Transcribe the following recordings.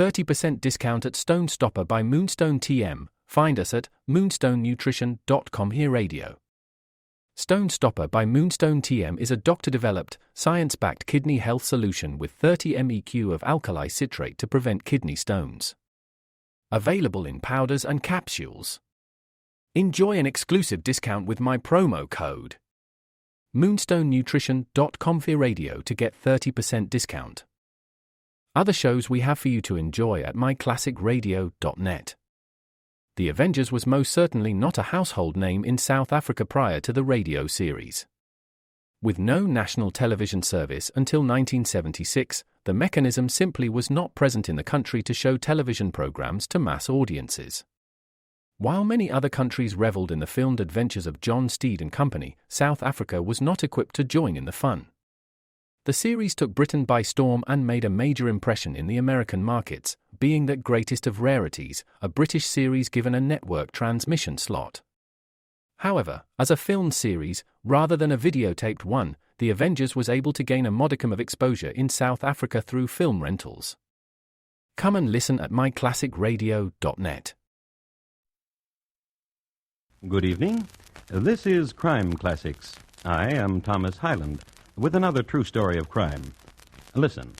30% discount at Stone Stopper by Moonstone TM. Find us at moonstonenutrition.com. Here radio. Stone Stopper by Moonstone TM is a doctor-developed, science-backed kidney health solution with 30 MEq of alkali citrate to prevent kidney stones. Available in powders and capsules. Enjoy an exclusive discount with my promo code moonstonenutrition.com for radio to get 30% discount. Other shows we have for you to enjoy at myclassicradio.net. The Avengers was most certainly not a household name in South Africa prior to the radio series. With no national television service until 1976, the mechanism simply was not present in the country to show television programs to mass audiences. While many other countries reveled in the filmed adventures of John Steed and company, South Africa was not equipped to join in the fun. The series took Britain by storm and made a major impression in the American markets, being the greatest of rarities, a British series given a network transmission slot. However, as a film series, rather than a videotaped one, The Avengers was able to gain a modicum of exposure in South Africa through film rentals. Come and listen at myclassicradio.net. Good evening. This is Crime Classics. I am Thomas Hyland, with another true story of crime. Listen.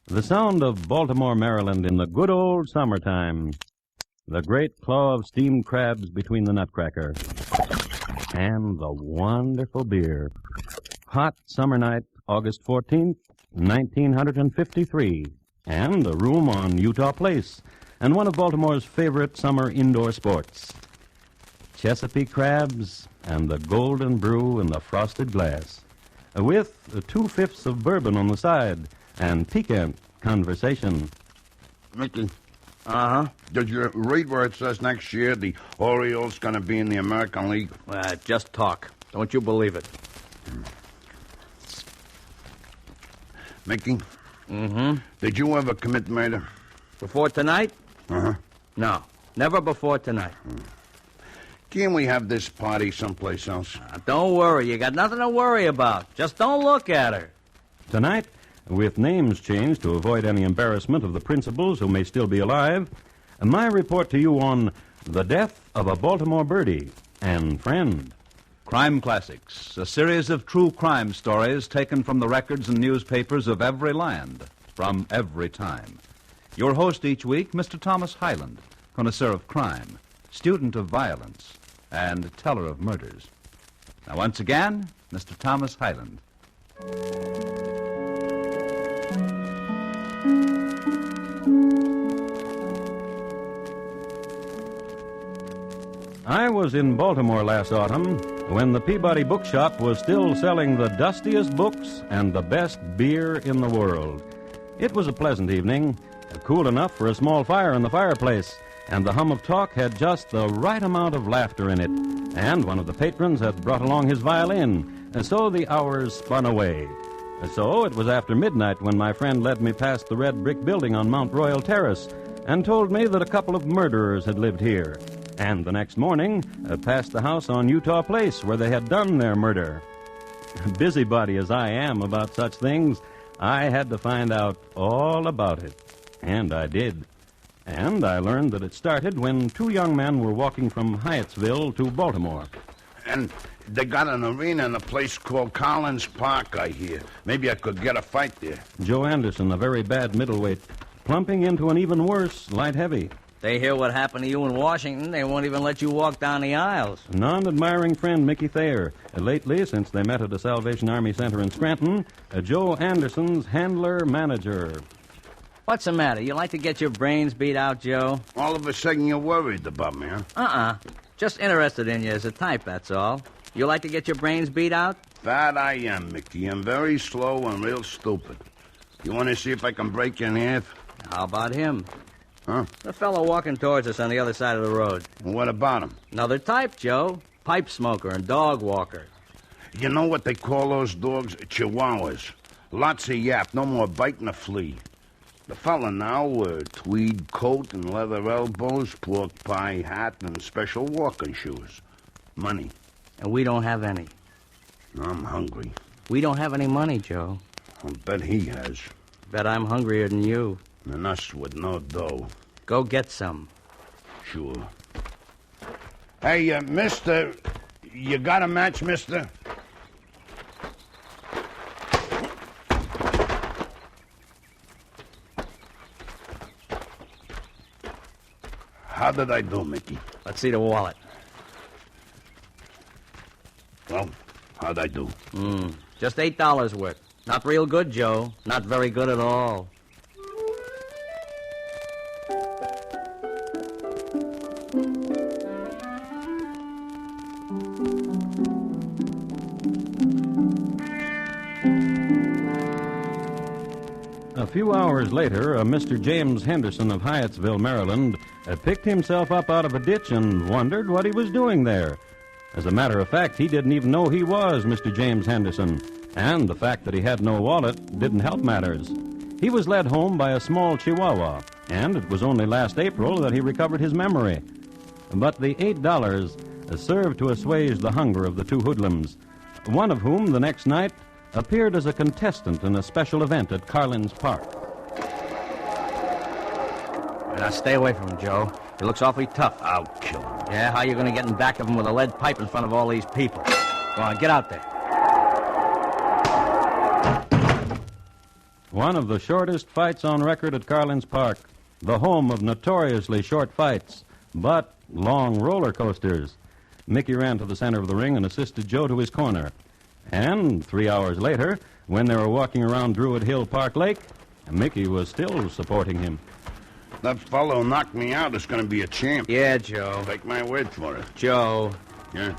The sound of Baltimore, Maryland in the good old summertime. The great claw of steamed crabs between the nutcracker. And the wonderful beer. Hot summer night, August 14th, 1953. And a room on Utah Place. And one of Baltimore's favorite summer indoor sports. Chesapeake crabs and the golden brew in the frosted glass. With 2/5 of bourbon on the side and piquant conversation. Mickey. Did you read where it says next year the Orioles going to be in the American League? Just talk. Don't you believe it? Mickey? Mm-hmm. Did you ever commit murder? Before tonight? Uh-huh. No, never before tonight. Can't we have this party someplace else? Don't worry. You got nothing to worry about. Just don't look at her. Tonight, with names changed to avoid any embarrassment of the principals who may still be alive, my report to you on the death of a Baltimore birdie and friend. Crime Classics, a series of true crime stories taken from the records and newspapers of every land, from every time. Your host each week, Mr. Thomas Hyland, connoisseur of crime, student of violence, and teller of murders. Now, once again, Mr. Thomas Hyland. I was in Baltimore last autumn when the Peabody Bookshop was still selling the dustiest books and the best beer in the world. It was a pleasant evening, cool enough for a small fire in the fireplace, and the hum of talk had just the right amount of laughter in it. And one of the patrons had brought along his violin, and so the hours spun away. So it was after midnight when my friend led me past the red brick building on Mount Royal Terrace and told me that a couple of murderers had lived here. And the next morning, past the house on Utah Place where they had done their murder. Busybody as I am about such things, I had to find out all about it. And I did. And I learned that it started when two young men were walking from Hyattsville to Baltimore. And they got an arena in a place called Collins Park, I hear. Maybe I could get a fight there. Joe Anderson, a very bad middleweight, plumping into an even worse light heavy. They hear what happened to you in Washington, they won't even let you walk down the aisles. Non-admiring friend Mickey Thayer. Lately, since they met at the Salvation Army Center in Scranton, Joe Anderson's handler-manager. What's the matter? You like to get your brains beat out, Joe? All of a sudden you're worried about me, huh? Just interested in you as a type, that's all. You like to get your brains beat out? That I am, Mickey. I'm very slow and real stupid. You want to see if I can break you in half? How about him? Huh? The fellow walking towards us on the other side of the road. And what about him? Another type, Joe. Pipe smoker and dog walker. You know what they call those dogs? Chihuahuas. Lots of yap, no more bite than a flea. The fella now, tweed coat and leather elbows, pork pie hat, and special walking shoes. Money. And we don't have any. I'm hungry. We don't have any money, Joe. I'll bet he has. Bet I'm hungrier than you. And us with no dough. Go get some. Sure. Hey, mister, you got a match, mister? How did I do, Mickey? Let's see the wallet. Well, how'd I do? Just $8 worth. Not real good, Joe. Not very good at all. A few hours later, a Mr. James Henderson of Hyattsville, Maryland, picked himself up out of a ditch and wondered what he was doing there. As a matter of fact, he didn't even know he was Mr. James Henderson, and the fact that he had no wallet didn't help matters. He was led home by a small Chihuahua, and it was only last April that he recovered his memory. But the $8 served to assuage the hunger of the two hoodlums, one of whom, the next night, appeared as a contestant in a special event at Carlin's Park. Now, stay away from him, Joe. He looks awfully tough. I'll kill him. Yeah, how you going to get in back of him with a lead pipe in front of all these people? Go on, get out there. One of the shortest fights on record at Carlin's Park, the home of notoriously short fights, but long roller coasters. Mickey ran to the center of the ring and assisted Joe to his corner. And 3 hours later, when they were walking around Druid Hill Park Lake, Mickey was still supporting him. That fellow who knocked me out is going to be a champ. Yeah, Joe. Take my word for it. Joe. Yeah?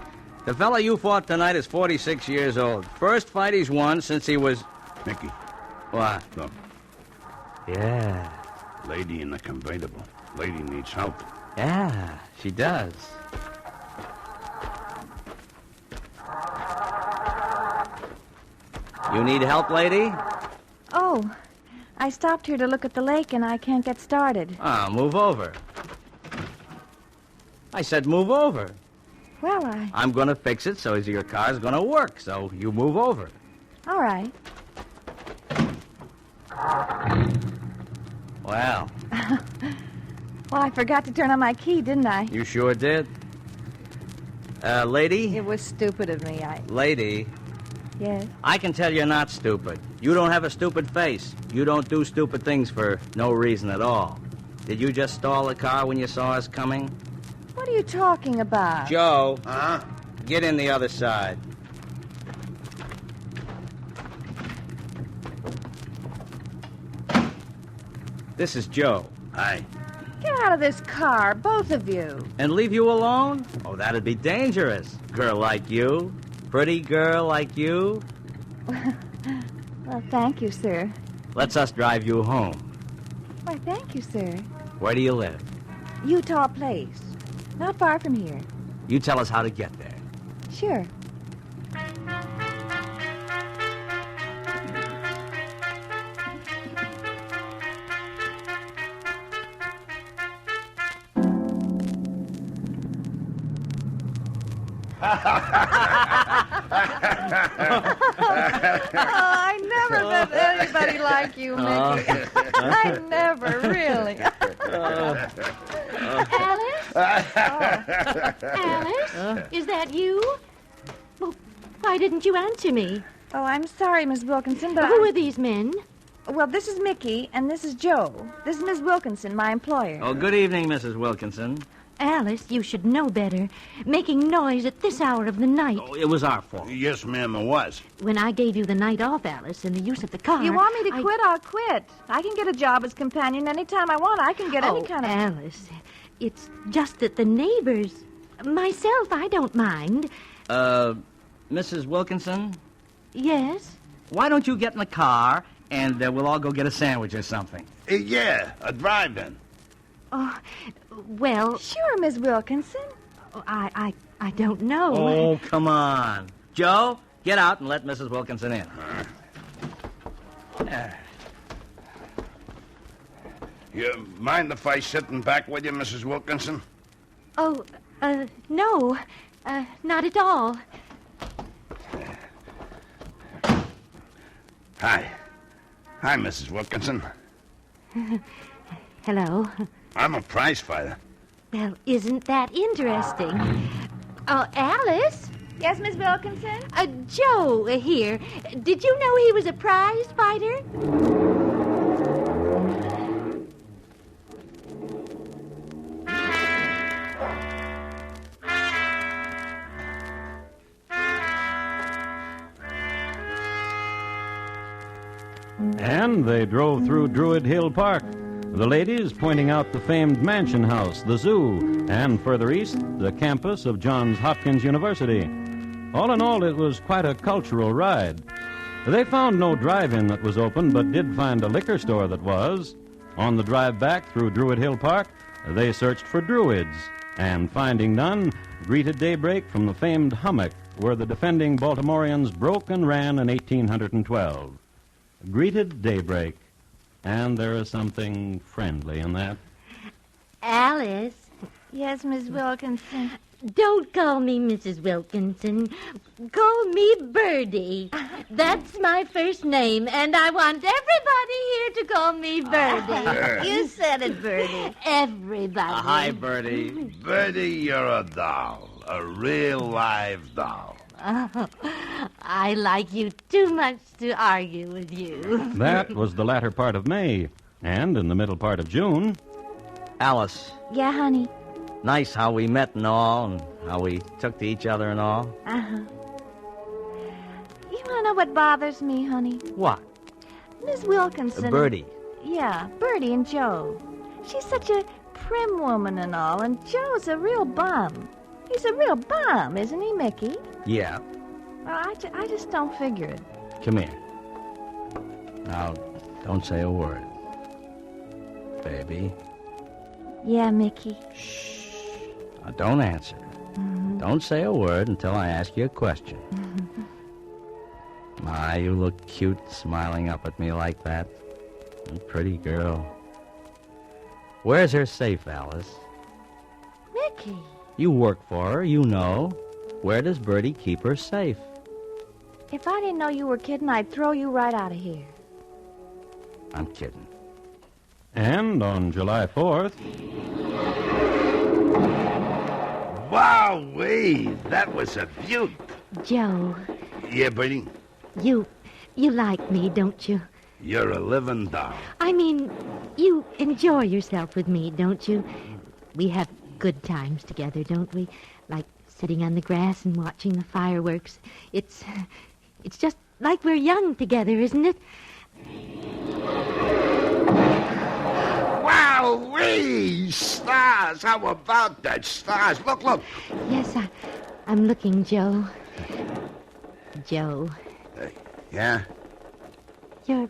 The fella you fought tonight is 46 years old. First fight he's won since he was... Mickey, What? look. Yeah. Lady in the convertible. Lady needs help. Yeah, she does. You need help, lady? Oh, I stopped here to look at the lake and I can't get started. Move over. I said move over. Well, I'm going to fix it so your car's going to work, so you move over. all right. Well, Well, I forgot to turn on my key, didn't I? you sure did. Lady? It was stupid of me. Lady, Yes. I can tell you're not stupid. You don't have a stupid face. You don't do stupid things for no reason at all. Did you just stall the car when you saw us coming? What are you talking about? Joe, Huh? get in the other side. This is Joe. Aye. Get out of this car, both of you. And leave you alone? Oh, that'd be dangerous. Girl like you. Pretty girl like you. Well, thank you, sir. Let's us drive you home. Why, thank you, sir. Where do you live? Utah Place. Not far from here. You tell us how to get there. Sure. I never met anybody like you, Mickey. I never, really. Alice? Is that you? Well, why didn't you answer me? Oh, I'm sorry, Miss Wilkinson, but Who are these men? Well, this is Mickey, and this is Joe. This is Miss Wilkinson, my employer. Oh, good evening, Mrs. Wilkinson. Alice, you should know better. Making noise at this hour of the night. Oh, it was our fault. Yes, ma'am, it was. When I gave you the night off, Alice, and the use of the car... You want me to quit? I'll quit. I can get a job as companion anytime I want. I can get any kind of... Alice, it's just that the neighbors... Myself, I don't mind. Mrs. Wilkinson, Yes? why don't you get in the car and we'll all go get a sandwich or something? Yeah, a drive-in. Oh, well, Sure, Miss Wilkinson. I don't know. Oh, come on. Joe, get out and let Mrs. Wilkinson in. You mind if I sit in back with you, Mrs. Wilkinson? Oh, no. Not at all. Hi. Hi, Mrs. Wilkinson. Hello. I'm a prize fighter. Well, isn't that interesting? Oh, Alice? Yes, Miss Wilkinson? Joe here. Did you know he was a prize fighter? And they drove through Druid Hill Park, the ladies pointing out the famed mansion house, the zoo, and further east, the campus of Johns Hopkins University. All in all, it was quite a cultural ride. They found no drive-in that was open, but did find a liquor store that was. On the drive back through Druid Hill Park, they searched for Druids, and finding none, greeted daybreak from the famed hummock where the defending Baltimoreans broke and ran in 1812. Greeted daybreak, and there is something friendly in that. Alice, Yes, Miss Wilkinson. don't call me Mrs. Wilkinson. Call me Birdie. That's my first name, and I want everybody here to call me Birdie. You said it, Birdie. Everybody. Hi, Birdie. Birdie, you're a doll. A real live doll. Oh, I like you too much to argue with you. That was the latter part of May, and in the middle part of June. Alice, Yeah, honey. nice how we met and all, and how we took to each other and all. Uh-huh. You want to know what bothers me, honey? What? Miss Wilkinson. Birdie. Yeah, Birdie and Joe. She's such a prim woman and all, and Joe's a real bum. He's a real bum, isn't he, Mickey? Yeah. Well, I just don't figure it. Come here. Now, don't say a word. Baby. Yeah, Mickey. Shh. Now, don't answer. Don't say a word until I ask you a question. My, you look cute smiling up at me like that. A pretty girl. Where's her safe, Alice? Mickey. You work for her, you know. Where does Birdie keep her safe? If I didn't know you were kidding, I'd throw you right out of here. I'm kidding. And on July 4th, Wowee, that was a beaut. Joe, Yeah, Birdie, you like me, don't you? you're a living doll. I mean, you enjoy yourself with me, don't you? We have good times together, don't we? Like sitting on the grass and watching the fireworks. It's just like we're young together, isn't it? Wowee, stars, how about that? Stars, look. Yes, I'm looking, Joe. Joe, Yeah? you're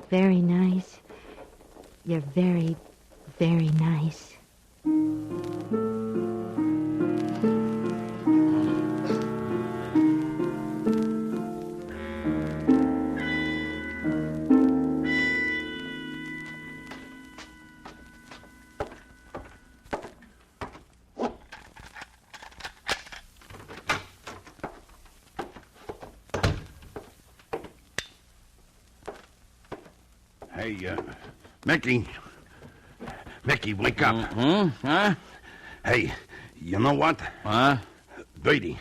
very nice. You're very, very nice. Hey, Mickey. Mickey, wake up. Huh? Hey, you know what? Huh? Birdie,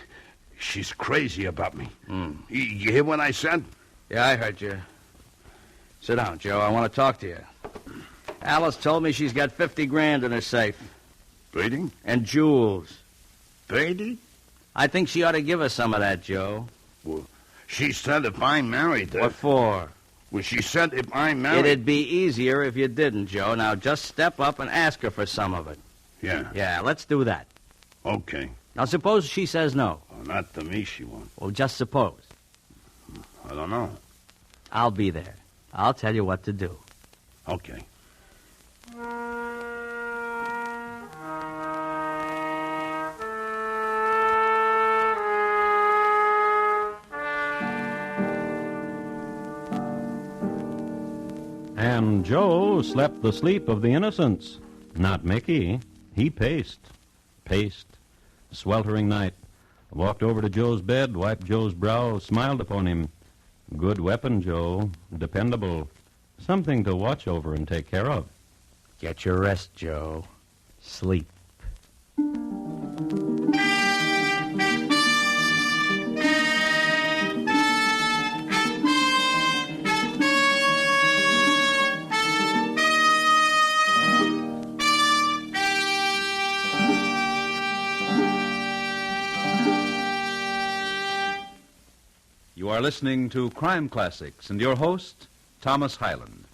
she's crazy about me. You hear what I said? Yeah, I heard you. Sit down, Joe. I want to talk to you. Alice told me she's got 50 grand in her safe. Birdie? And jewels. Birdie? I think she ought to give us some of that, Joe. Well, she said if I married her... What for? Well, she said if I married... It'd be easier if you didn't, Joe. Now, just step up and ask her for some of it. Yeah. Yeah, let's do that. Okay. Now, suppose she says no. Well, not to me, she won't. Well, just suppose. I don't know. I'll be there. I'll tell you what to do. Okay. and Joe slept the sleep of the innocents. Not Mickey. He paced. Sweltering night. Walked over to Joe's bed, wiped Joe's brow, smiled upon him. Good weapon, Joe. Dependable. Something to watch over and take care of. Get your rest, Joe. Sleep. You are listening to Crime Classics and your host, Thomas Hyland.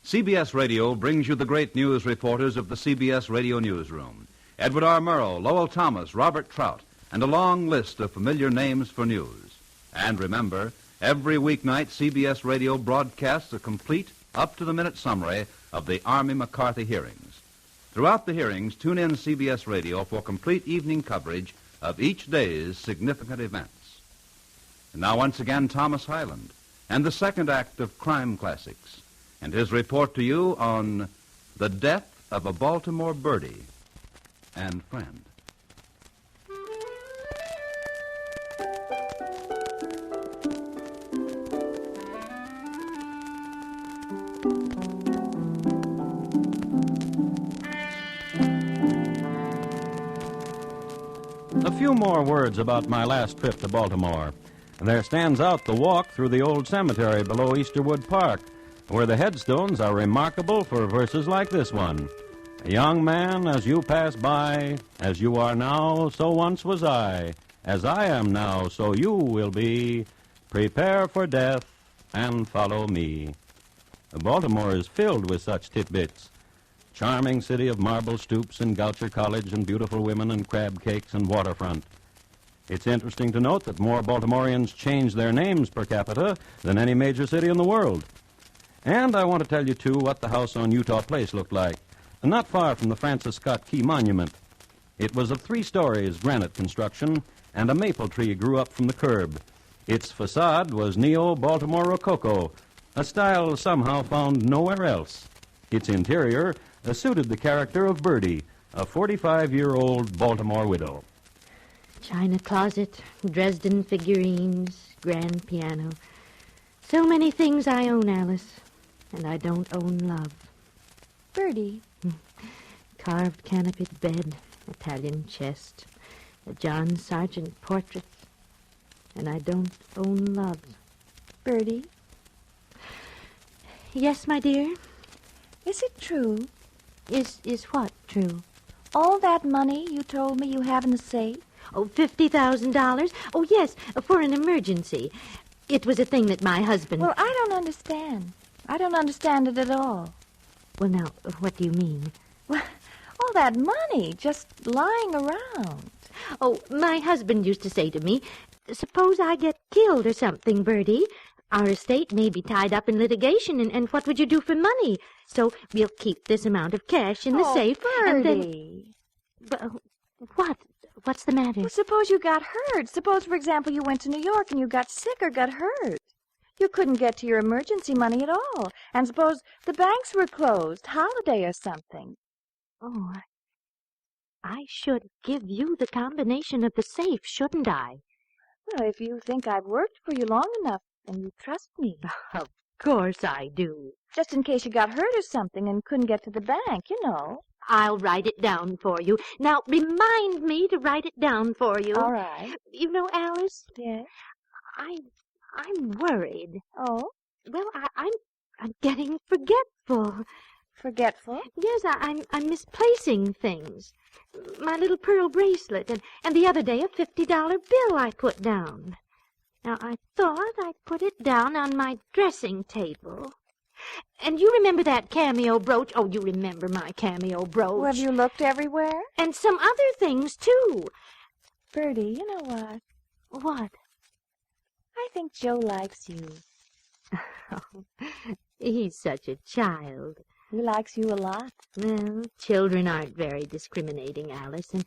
CBS Radio brings you the great news reporters of the CBS Radio Newsroom. Edward R. Murrow, Lowell Thomas, Robert Trout, and a long list of familiar names for news. And remember, every weeknight CBS Radio broadcasts a complete, up-to-the-minute summary of the Army McCarthy hearings. Throughout the hearings, tune in CBS Radio for complete evening coverage of each day's significant events. And now once again, Thomas Hyland, and the second act of Crime Classics, and his report to you on the death of a Baltimore birdie and friend. A few more words about my last trip to Baltimore. There stands out the walk through the old cemetery below Easterwood Park, where the headstones are remarkable for verses like this one. Young man, as you pass by, as you are now, so once was I. As I am now, so you will be. Prepare for death and follow me. Baltimore is filled with such tidbits. Charming city of marble stoops and Goucher College and beautiful women and crab cakes and waterfront. It's interesting to note that more Baltimoreans change their names per capita than any major city in the world. And I want to tell you, too, what the house on Utah Place looked like, not far from the Francis Scott Key Monument. It was of 3 stories, granite construction, and a maple tree grew up from the curb. Its facade was neo-Baltimore Rococo, a style somehow found nowhere else. Its interior suited the character of Birdie, a 45-year-old Baltimore widow. China closet, Dresden figurines, grand piano. So many things I own, Alice, and I don't own love. Birdie. Carved canopied bed, Italian chest, a John Sargent portrait, and I don't own love. Birdie, Yes, my dear? is it true? Is what true? All that money you told me you have in the safe? Oh, $50,000? Oh, yes, for an emergency. It was a thing that my husband... Well, I don't understand. I don't understand it at all. Well, now, what do you mean? Well, all that money just lying around. Oh, my husband used to say to me, suppose I get killed or something, Birdie. Our estate may be tied up in litigation, and what would you do for money? So we'll keep this amount of cash in the safe, and then... Birdie. Well, what? What's the matter? Well, suppose you got hurt. Suppose, for example, you went to New York and you got sick or got hurt. You couldn't get to your emergency money at all. And suppose the banks were closed, holiday or something. Oh, I should give you the combination of the safe, shouldn't I? Well, if you think I've worked for you long enough and you trust me. Of course I do. Just in case you got hurt or something and couldn't get to the bank, you know. I'll write it down for you. Now, remind me to write it down for you. All right. You know, Alice, Yes. I'm worried. Oh? Well, I'm getting forgetful. Forgetful? Yes, I'm misplacing things. My little pearl bracelet, and the other day a $50 bill I put down. Now, I thought I'd put it down on my dressing table. And you remember that cameo brooch? Oh, you remember my cameo brooch. Well, have you looked everywhere? And some other things, too. Birdie, you know what? What? I think Joe likes you. Oh, he's such a child. He likes you a lot. Well, children aren't very discriminating, Alice. And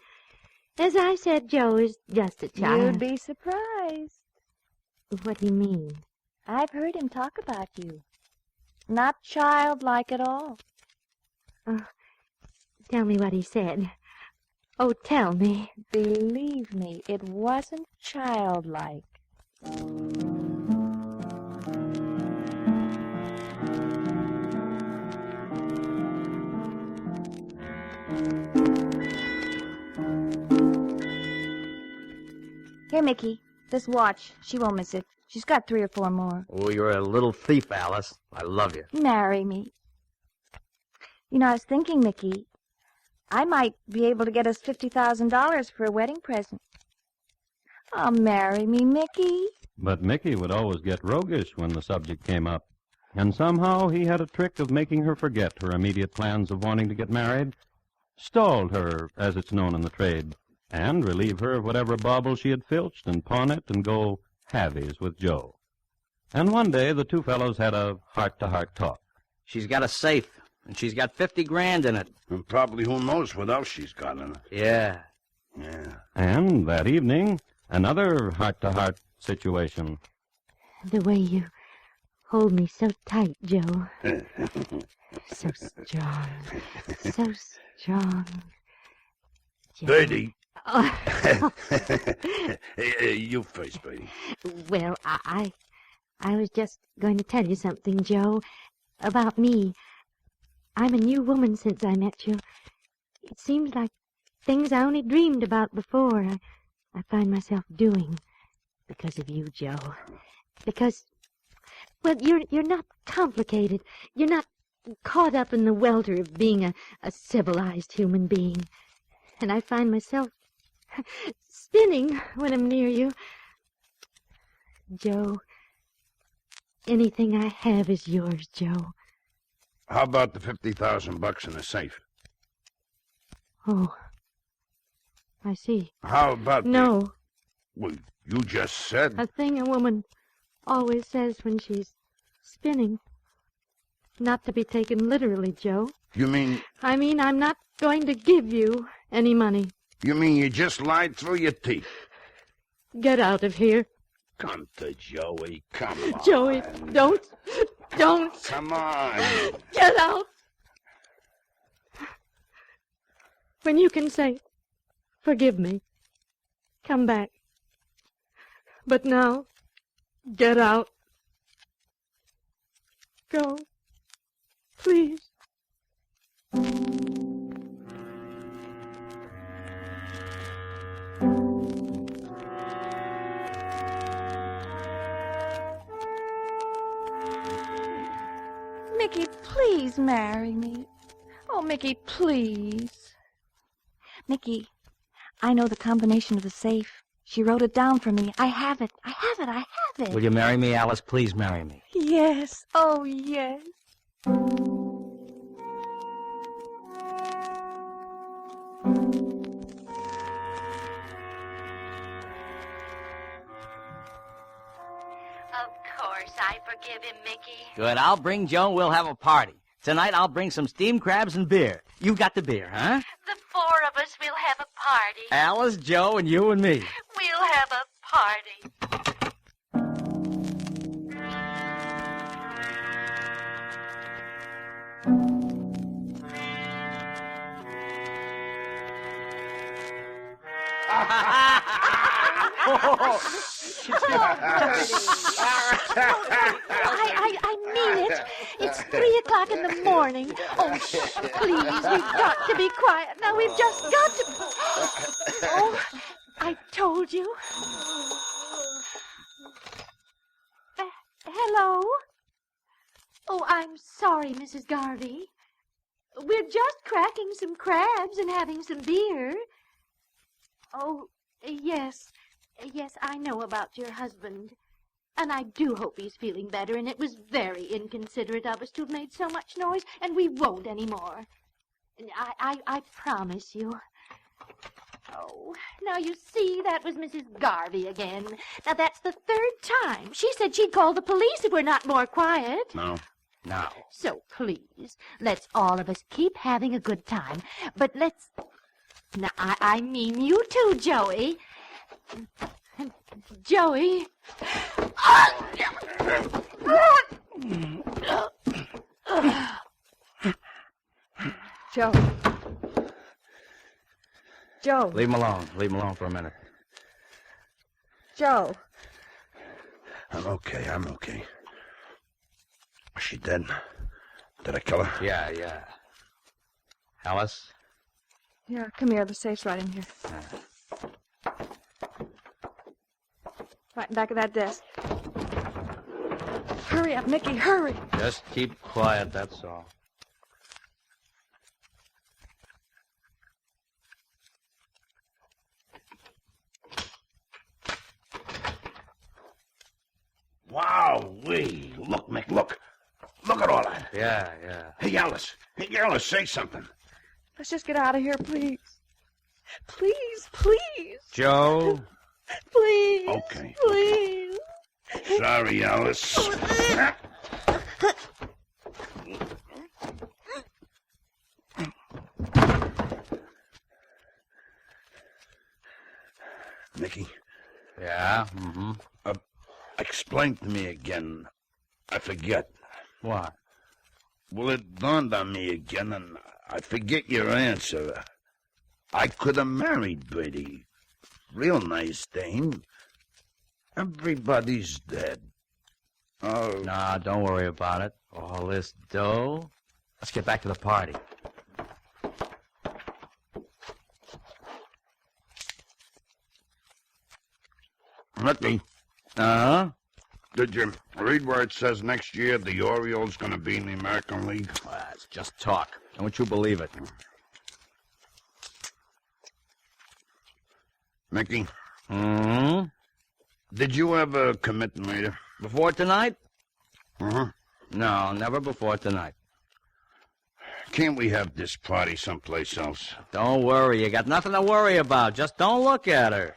as I said, Joe is just a child. You'd be surprised. What do you mean? I've heard him talk about you. Not childlike at all. Tell me what he said. Oh, tell me. Believe me, it wasn't childlike. Here, Mickey. This watch. She won't miss it. She's got 3 or 4 more. Oh, you're a little thief, Alice. I love you. Marry me. You know, I was thinking, Mickey, I might be able to get us $50,000 for a wedding present. Oh, marry me, Mickey. But Mickey would always get roguish when the subject came up. And somehow he had a trick of making her forget her immediate plans of wanting to get married, stalled her, as it's known in the trade, and relieve her of whatever bauble she had filched and pawn it and go halvies with Joe. And one day the two fellows had a heart-to-heart talk. She's got a safe, and she's got 50 grand in it. And probably who knows what else she's got in it. Yeah. Yeah. And that evening, another heart-to-heart situation. The way you hold me so tight, Joe. So strong. So strong. Joe. Birdie. Oh. You first, Birdie. Well, I was just going to tell you something, Joe, about me. I'm a new woman since I met you. It seems like things I only dreamed about before, I find myself doing because of you, Joe. Because, well, you're not complicated. You're not caught up in the welter of being a civilized human being. And I find myself spinning when I'm near you. Joe, anything I have is yours, Joe. How about the $50,000 in the safe? Oh, I see. How about No, Well, you just said... a thing a woman always says when she's spinning. Not to be taken literally, Joe. You mean I'm not going to give you any money. you just lied through your teeth? Get out of here. Come to Joey. Come on. Joey, don't. Come on. Get out. When you can say, forgive me, come back. But now, get out. Go. Please. Mickey, please marry me. Oh, Mickey, please. Mickey, I know the combination of the safe. She wrote it down for me. I have it. Will you marry me, Alice? Please marry me. Yes. Oh, yes. Of course, I forgive him, Mickey. Good. I'll bring Joe and we'll have a party. Tonight I'll bring some steamed crabs and beer. You got the beer, huh? The 4 of us will have a party. Alice, Joe, and you and me. We'll have a party. I mean it. It's 3 o'clock in the morning. Oh, shh, please. We've got to be quiet. Now, we've just got to... Oh, I told you. Hello? Oh, I'm sorry, Mrs. Garvey. We're just cracking some crabs and having some beer. Oh, yes. Yes, I know about your husband. And I do hope he's feeling better, and it was very inconsiderate of us to have made so much noise, and we won't anymore. I promise you. Oh, now you see, that was Mrs. Garvey again. Now that's the 3rd time. She said she'd call the police if we're not more quiet. No. Now. So please, let's all of us keep having a good time. But let's... Now, I mean you too, Joey. Joey. Joe. Joe. Leave him alone. Leave him alone for a minute. Joe. I'm okay. Is she dead? Did I kill her? Yeah. Alice? Yeah, come here. The safe's right in here. Right in back of that desk. Hurry up, Mickey, hurry. Just keep quiet, that's all. Wow-wee. Look, Mick, look. Look at all that. Yeah. Hey, Alice. Hey, Alice, say something. Let's just get out of here, please. Please. Joe? Please. Okay. Please. Sorry, Alice. Mickey. Yeah? Mm-hmm. Explain to me again. I forget. What? Well, it dawned on me again, and I forget your answer. I could have married Birdie. Real nice dame. Everybody's dead. Oh. Nah, don't worry about it. All this dough. Let's get back to the party. Mickey, Uh-huh. did you read where it says next year the Orioles going to be in the American League? Well, it's just talk. Don't you believe it? Mickey, Mm-hmm. did you ever commit murder? Before tonight? Uh-huh. No, never before tonight. Can't we have this party someplace else? Don't worry. You got nothing to worry about. Just don't look at her.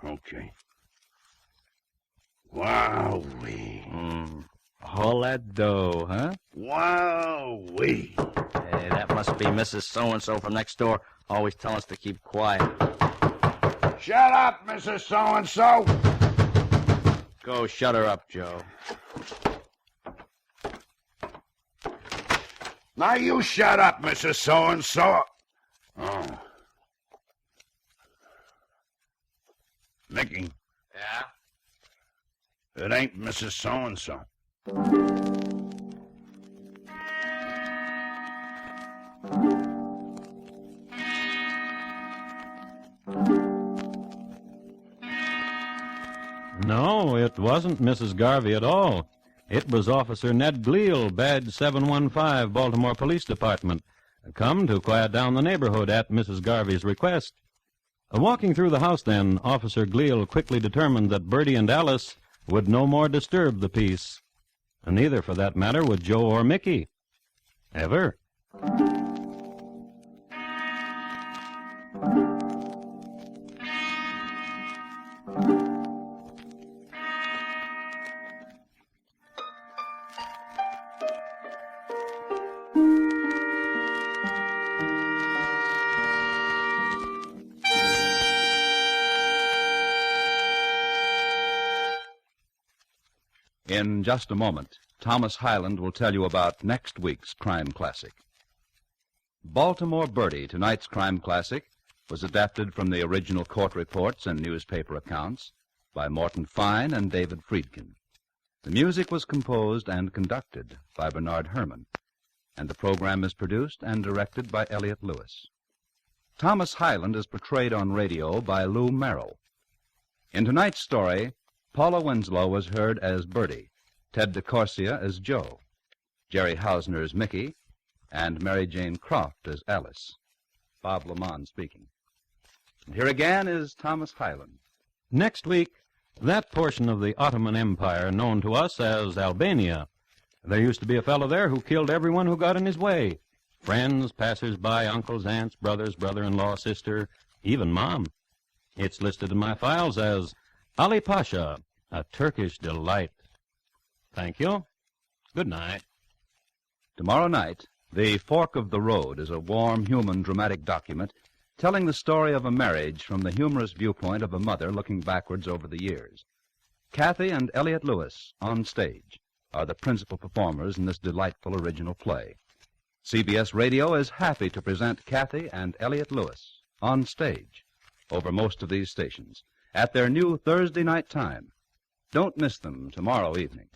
Okay. Wow-wee. All that dough, huh? Wow-wee. Hey, that must be Mrs. So-and-so from next door. Always telling us to keep quiet. Shut up, Mrs. So-and-so. Go shut her up, Joe. Now you shut up, Mrs. So-and-so. Oh. Mickey, Yeah? it ain't Mrs. So-and-so. No, it wasn't Mrs. Garvey at all. It was Officer Ned Gleal, Badge 715, Baltimore Police Department, come to quiet down the neighborhood at Mrs. Garvey's request. Walking through the house then, Officer Gleal quickly determined that Birdie and Alice would no more disturb the peace. Neither, for that matter, would Joe or Mickey. Ever. In just a moment, Thomas Hyland will tell you about next week's crime classic. Baltimore Birdie, tonight's crime classic, was adapted from the original court reports and newspaper accounts by Morton Fine and David Friedkin. The music was composed and conducted by Bernard Herrmann, and the program is produced and directed by Elliott Lewis. Thomas Hyland is portrayed on radio by Lou Merrill. In tonight's story, Paula Winslow was heard as Birdie, Ted DeCorsia as Joe, Jerry Hausner as Mickey, and Mary Jane Croft as Alice. Bob Lamont speaking. And here again is Thomas Hyland. Next week, that portion of the Ottoman Empire known to us as Albania. There used to be a fellow there who killed everyone who got in his way. Friends, passers-by, uncles, aunts, brothers, brother-in-law, sister, even Mom. It's listed in my files as Ali Pasha, a Turkish delight. Thank you. Good night. Tomorrow night, The Fork of the Road is a warm, human, dramatic document telling the story of a marriage from the humorous viewpoint of a mother looking backwards over the years. Kathy and Elliott Lewis, on stage, are the principal performers in this delightful original play. CBS Radio is happy to present Kathy and Elliott Lewis on stage over most of these stations at their new Thursday night time. Don't miss them tomorrow evening.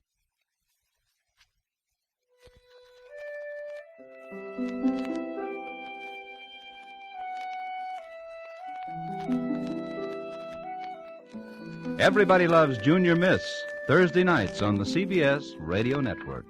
Everybody Loves Junior Miss, Thursday nights on the CBS Radio Network.